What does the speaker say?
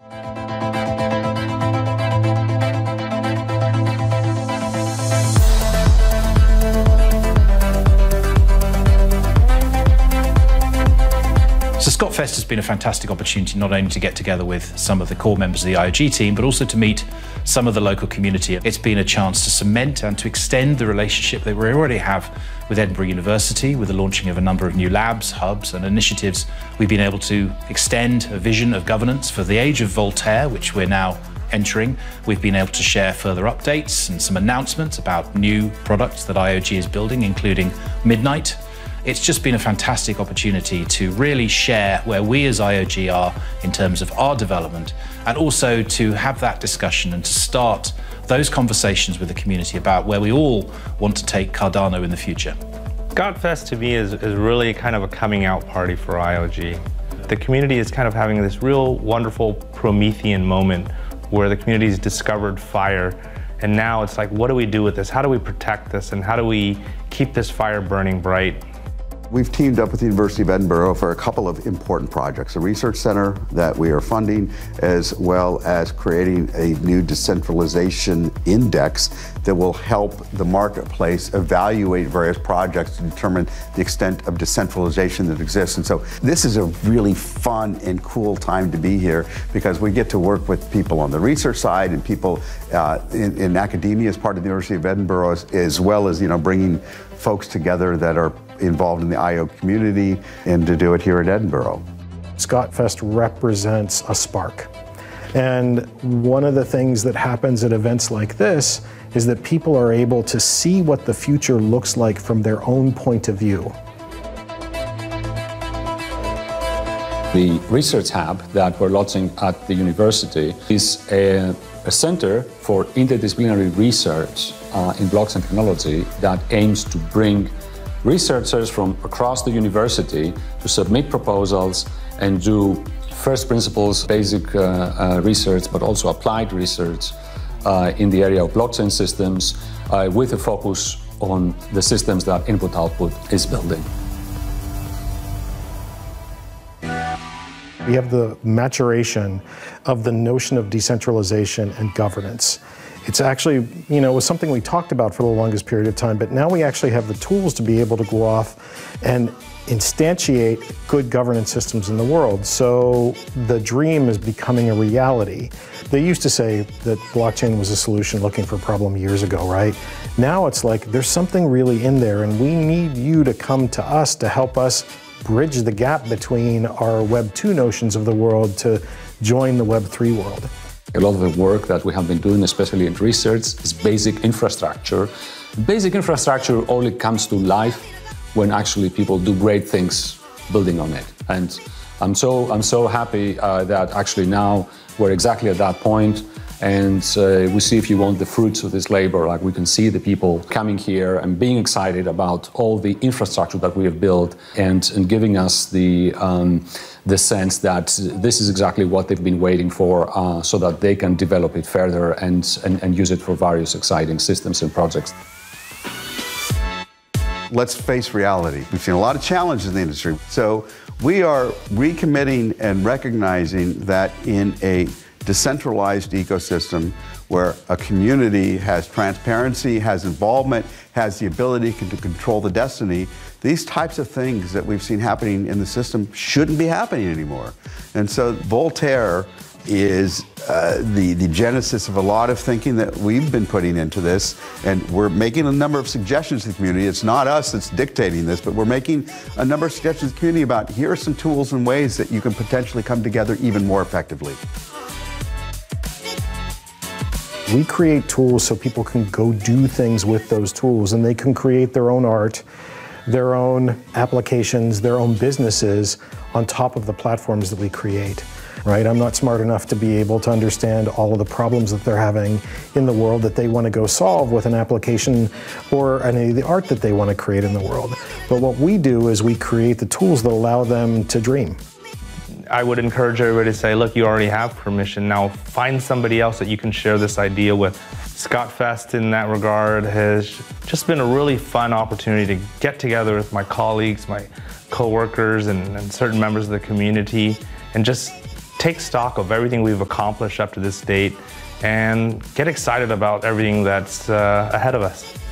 So ScotFest has been a fantastic opportunity not only to get together with some of the core members of the IOG team, but also to meet some of the local community. It's been a chance to cement and to extend the relationship that we already have with Edinburgh University, with the launching of a number of new labs, hubs and initiatives. We've been able to extend a vision of governance for the Age of Voltaire, which we're now entering. We've been able to share further updates and some announcements about new products that IOG is building, including Midnight. It's just been a fantastic opportunity to really share where we as IOG are in terms of our development, and also to have that discussion and to start those conversations with the community about where we all want to take Cardano in the future. ScotFest to me is really kind of a coming out party for IOG. The community is kind of having this real wonderful Promethean moment where the community's discovered fire, and now it's like, what do we do with this? How do we protect this? And how do we keep this fire burning bright? We've teamed up with the University of Edinburgh for a couple of important projects, a research center that we are funding, as well as creating a new decentralization index that will help the marketplace evaluate various projects to determine the extent of decentralization that exists. And so this is a really fun and cool time to be here, because we get to work with people on the research side and people in academia as part of the University of Edinburgh, as well as bringing folks together that are involved in the IO community, and to do it here at Edinburgh. ScotFest represents a spark. And one of the things that happens at events like this is that people are able to see what the future looks like from their own point of view. The research hub that we're launching at the university is a center for interdisciplinary research in blockchain technology that aims to bring researchers from across the university to submit proposals and do first principles, basic research, but also applied research in the area of blockchain systems with a focus on the systems that input-output is building. We have the maturation of the notion of decentralization and governance. It's actually, it was something we talked about for the longest period of time, but now we actually have the tools to be able to go off and instantiate good governance systems in the world. So the dream is becoming a reality. They used to say that blockchain was a solution looking for a problem years ago, right? Now it's like there's something really in there, and we need you to come to us to help us bridge the gap between our Web 2 notions of the world to join the Web 3 world. A lot of the work that we have been doing, especially in research, is basic infrastructure. Basic infrastructure only comes to life when actually people do great things building on it. And I'm so happy that actually now we're exactly at that point, and we see, if you want, the fruits of this labor. Like, we can see the people coming here and being excited about all the infrastructure that we have built, and giving us the sense that this is exactly what they've been waiting for, so that they can develop it further and use it for various exciting systems and projects. Let's face reality. We've seen a lot of challenges in the industry. So we are recommitting and recognizing that in a decentralized ecosystem where a community has transparency, has involvement, has the ability to control the destiny, these types of things that we've seen happening in the system shouldn't be happening anymore. And so Voltaire is the genesis of a lot of thinking that we've been putting into this, and we're making a number of suggestions to the community. It's not us that's dictating this, but we're making a number of suggestions to the community about, here are some tools and ways that you can potentially come together even more effectively. We create tools so people can go do things with those tools, and they can create their own art, their own applications, their own businesses on top of the platforms that we create. Right? I'm not smart enough to be able to understand all of the problems that they're having in the world that they want to go solve with an application or any of the art that they want to create in the world. But what we do is we create the tools that allow them to dream. I would encourage everybody to say, look, you already have permission. Now find somebody else that you can share this idea with. ScotFest in that regard has just been a really fun opportunity to get together with my colleagues, my coworkers, and certain members of the community, and just take stock of everything we've accomplished up to this date and get excited about everything that's ahead of us.